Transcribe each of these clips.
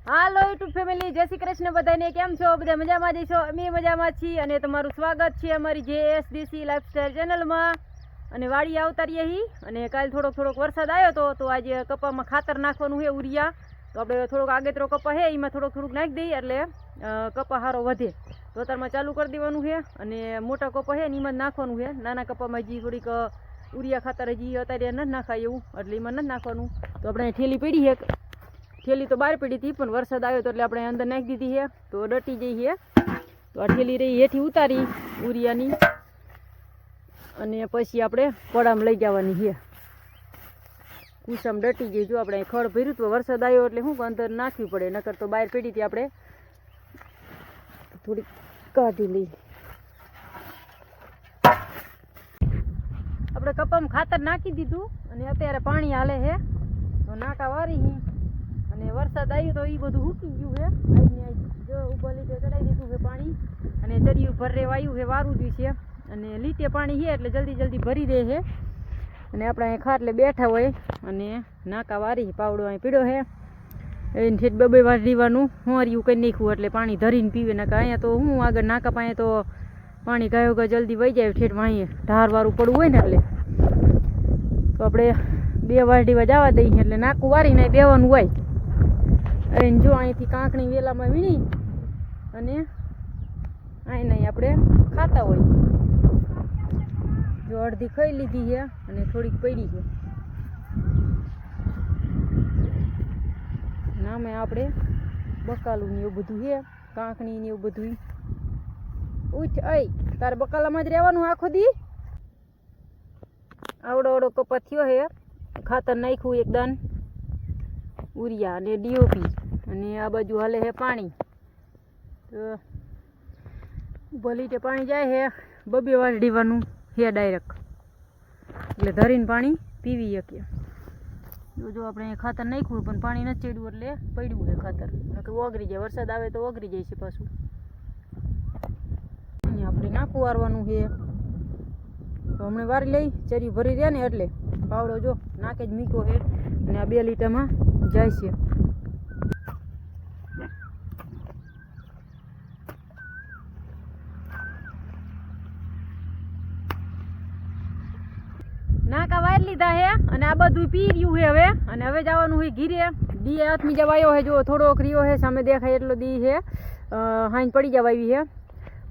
હાલો YouTube family, જય શ્રી કૃષ્ણ બધાને. કેમ છો? બધા મજામાં જ છો? અમે મજામાં છીએ અને તમારું સ્વાગત છે અમારી JSDC લાઈફસ્ટાઈલ ચેનલમાં. અને વાડી આવતા રહીએ અને કાલ થોડોક વરસાદ આવ્યો તો આજે કપામાં ખાતર નાખવાનું છે ઉરિયા. તો આપણે થોડોક આગેતરો કપા છે એમાં થોડુંક નાખી દઈએ એટલે કપા સારો વધે. તો અત્યારમાં ચાલુ કરી દેવાનું છે અને મોટા કપા છે એમાં જ નાખવાનું છે. નાના કપામાં હજી થોડીક ઉરિયા ખાતર હજી અત્યારે નથી નાખાય એવું, એટલે એમાં નથી નાખવાનું. તો આપણે ઠેલી પડી છે, ઠેલી તો બહાર પડી હતી પણ વરસાદ આવ્યો તો એટલે આપણે અંદર નાખી દીધી છે તો ડટી જઈ છે. તો આ ઠેલી રહી હેઠી ઉતારી ઉરિયાની અને પછી આપણે પડામાં લઈ જવાની છે. કુસામાં ડટી જઈ. જો આપણે ખડ ભર્યું તો વરસાદ આવ્યો એટલે શું અંદર નાખવી પડે, નકર તો બહાર પડી હતી આપણે થોડીક કાઢી લઈ. આપણે કપામાં ખાતર નાખી દીધું અને અત્યારે પાણી હાલે છે તો નાકા વારી અને વરસાદ આવ્યો તો એ બધું સૂકી ગયું છે. જો ઉપર લીટે ચડાવી દીધું છે પાણી અને ચડિયું ભરે વાયું છે, વારું જ છે અને લીટે પાણી છે એટલે જલ્દી ભરી દે છે. અને આપણે અહીં ખાટલે બેઠા હોય અને નાકા વારી પાવડો અહીં પીડ્યો છે એને ઠેઠ બબે વાર દીવાનું હોરિયું કરી નાખ્યું એટલે પાણી ધરીને પીવે. નાકા અહીંયા તો હું આગળ નાકા પાસે તો પાણી ગાયો જલ્દી વહી જાય ઠેઠ વાંહીએ ઢારવાળું પડવું હોય ને એટલે. તો આપણે 2 વાઢીવા જવા દઈએ એટલે નાકું વારીને બેવાનું હોય. અરે જો અહીંથી કાંકણી વેલામાં વીણી અને અહીં આપણે ખાતા હોય. જો અડધી ખાઈ લીધી છે અને થોડીક પડી છે. નામે આપણે બકાલું ને એવું બધું છે, કાંકણી ને એવું બધું. ઉઠ અય તારે બકાલામાં જ રહેવાનું આખો દી. આવડો કપા થયો છે. ખાતર નાખ્યું એકદમ ઉરિયા અને DOP અને આ બાજુ હાલે છે પાણી. તો ભલીટે પાણી જાય છે 2 વાર દીવાનું છે ડાયરેક્ટ એટલે ધરીને પાણી પીવી શકીએ. જો આપણે ખાતર નાખ્યું પણ પાણી નથી ચડ્યું એટલે પડ્યું છે ખાતર, નકર ઓગળી જાય. વરસાદ આવે તો ઓગળી જાય છે પાછું. અહીંયા આપણે નાખું વારવાનું છે તો હમણાં વારી લઈ ચરી ભરી રહ્યા ને એટલે પાવડો જો નાકે જ મીકો છે અને આ 2 લીટરમાં જાય છે. નાકા વારી લીધા છે અને આ બધું પી રહ્યું છે હવે. અને હવે જવાનું હોય ઘીરે. દી હાથમી જવાયો છે, જો થોડોક રહ્યો છે સામે દેખાય એટલો દી છે. હાંજ પડી જવા આવી છે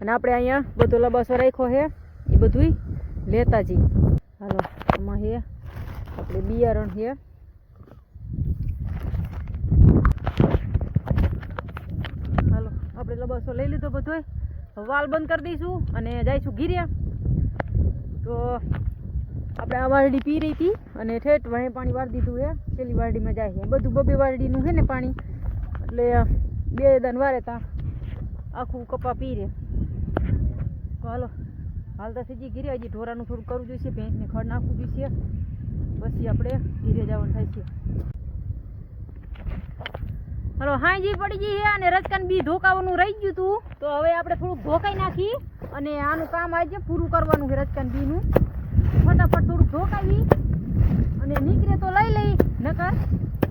અને આપણે અહીંયા બધો લબાસો રાખ્યો છે એ બધું લેતા જઈ. હાલો આમાં છે આપણે બિયારણ છે. હાલો આપણે લબાસો લઈ લીધો બધો. વાલ બંધ કરી દઈશું અને જઈશું ઘીરે. તો આપણે આ વારડી પી રહી હતી અને ઠેઠ વાંહે પાણી વાળી દીધું છે. પેલી વારડીમાં જાય છે બધું 2 વારડીનું છે ને પાણી એટલે 2 દાન વારે તા આખું કપા પી રહે. તો હાલો હાલતા સીધી ઘીરે. હજી ઢોરાનું થોડું કરવું જોઈશે, ભેંસને ખડ નાખવું જોઈશે, પછી આપણે ઘીરે જવાનું થાય છે. હલો હાંજી પડી ગઈ છે અને રચકાન બી ધોકાવાનું રહી ગયું હતું તો હવે આપણે થોડુંક ધોકાઈ નાખી અને આનું કામ આજે પૂરું કરવાનું છે. રચકાન બીનું ફટાફટ થોડુંક ધોકાવી અને નીકળે તો લઈ નકર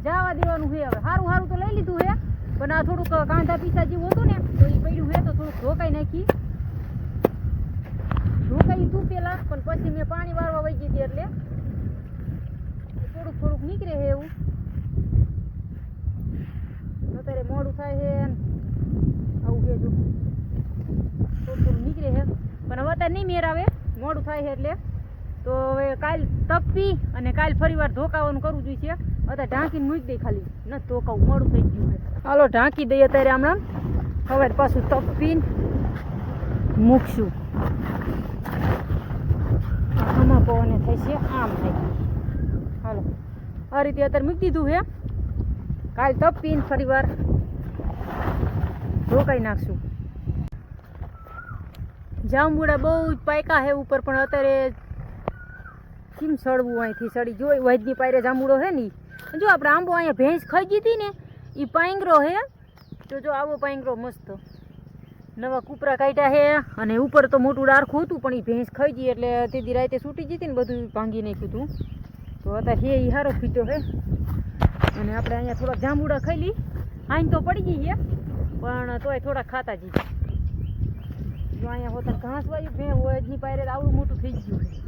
જવા દેવાનું છે. હવે સારું તો લઈ લીધું છે પણ આ થોડુંક કાંધા પીસા જેવું હતું ને તો એ પડ્યું છે તો થોડુંક ધોકાઈ નાખી. ધોકાઈ તું પેલા પણ પછી મેં પાણી વાળવા વહી ગઈ હતી એટલે થોડુંક નીકળે છે એવું. અત્યારે મોડું થાય છે આવું છે જો થોડું નીકળે છે પણ હવે અત્યારે નહીં મેર આવે, મોડું થાય છે એટલે. તો હવે કાલ તપી અને કાલ ફરીવાર ધોકાવાનું કરવું જોઈએ. અત્યારે ઢાંકીને મૂકી દઈ, ખાલી નથી ધોકાવું, મોડું થઈ ગયું છે. હાલો ઢાંકી દઈએ અત્યારે હમણાં. હવે પાછું તપીને મૂકશું. આમાં પવને થાય છે આમ થાય. હાલો આ રીતે અત્યારે મૂકી દીધું છે. કાલ તપીને ફરીવાર ધોકાઈ નાખશું. જાંબુડા બહુ જ પાયકા છે ઉપર પણ અત્યારે કેમ સડવું અહીંથી સડી જોઈ વૈદની પાયરે જાંબુડો છે ને. જો આપણે આંબો અહીંયા ભેંસ ખાઈ ગઈ હતી ને એ પાંગરો છે. તો જો આવો પાંગરો મસ્ત નવા કૂપરા કાઢ્યા છે અને ઉપર તો મોટું ડારખું હતું પણ એ ભેંસ ખાઈ ગઈ એટલે તેથી રાતે છૂટી જતી ને બધું ભાંગી નાખ્યું હતું. તો અત્યારે એ સારો ફીટો છે અને આપણે અહીંયા થોડાક જાંબુડા ખાઈ લઈ હાઈન તો પડી ગઈ છે પણ તોય થોડા ખાતા જઈએ. જો અહીંયા હોતા ઘાસ વાયું ભે હોય જની પાયરે આવડું મોટું થઈ ગયું છે.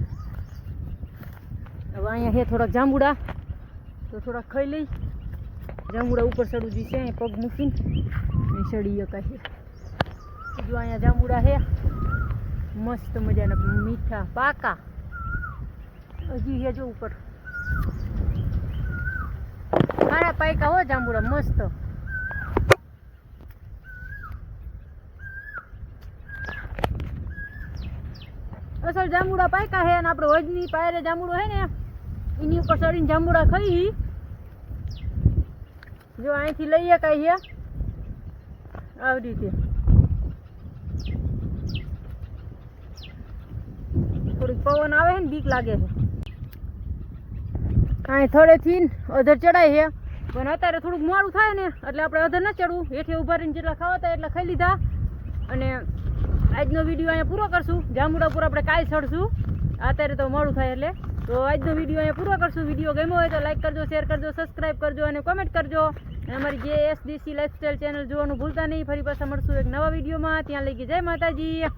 હવે અહીંયા છે થોડાક જાંબુડા તો થોડાક ખાઈ લઈ. જાંબુડા ઉપર ચડવું જોઈએ અહીં પગ મૂકીને ચડી શકાય. જો અહીંયા જાંબુડા છે મસ્ત મજાના મીઠા પાકા હજી છે જો ઉપર સારા પાયકા હો જાંબુડા મસ્ત. અસલ જાંબુડા પાયકા છે અને આપણે વજની પાયરે જાંબુડો છે ને એની ઉપર ચડીને જાંબુડા ખાઈ. જો અહીંથી લઈએ કાંઈ છે આવી રીતે થોડીક પવન આવે છે ને બીક લાગે છે. અહીં થોડેથી અધર ચડાય છે પણ અત્યારે થોડુંક મોડું થાય ને એટલે આપણે અધર ન ચડવું. હેઠે ઉભા રહીને જેટલા ખાવાતા એટલા ખાઈ લીધા અને આજનો વિડીયો અહીંયા પૂરો કરશું. જાંબુડા પૂરા આપણે કાલ ચડશું અત્યારે તો મોડું થાય એટલે. તો આજનો વિડીયો અહીંયા પૂરો કરશું. વિડીયો ગમ્યો હોય તો લાઈક કરજો, શેર કરજો, સબસ્ક્રાઈબ કરજો અને કોમેન્ટ કરજો. અને અમારી JSDC લાઈફસ્ટાઈલ ચેનલ જોવાનું ભૂલતા નહીં. ફરી પાછા મળશું એક નવા વિડીયોમાં. ત્યાં લઈ ગઈ જય માતાજી.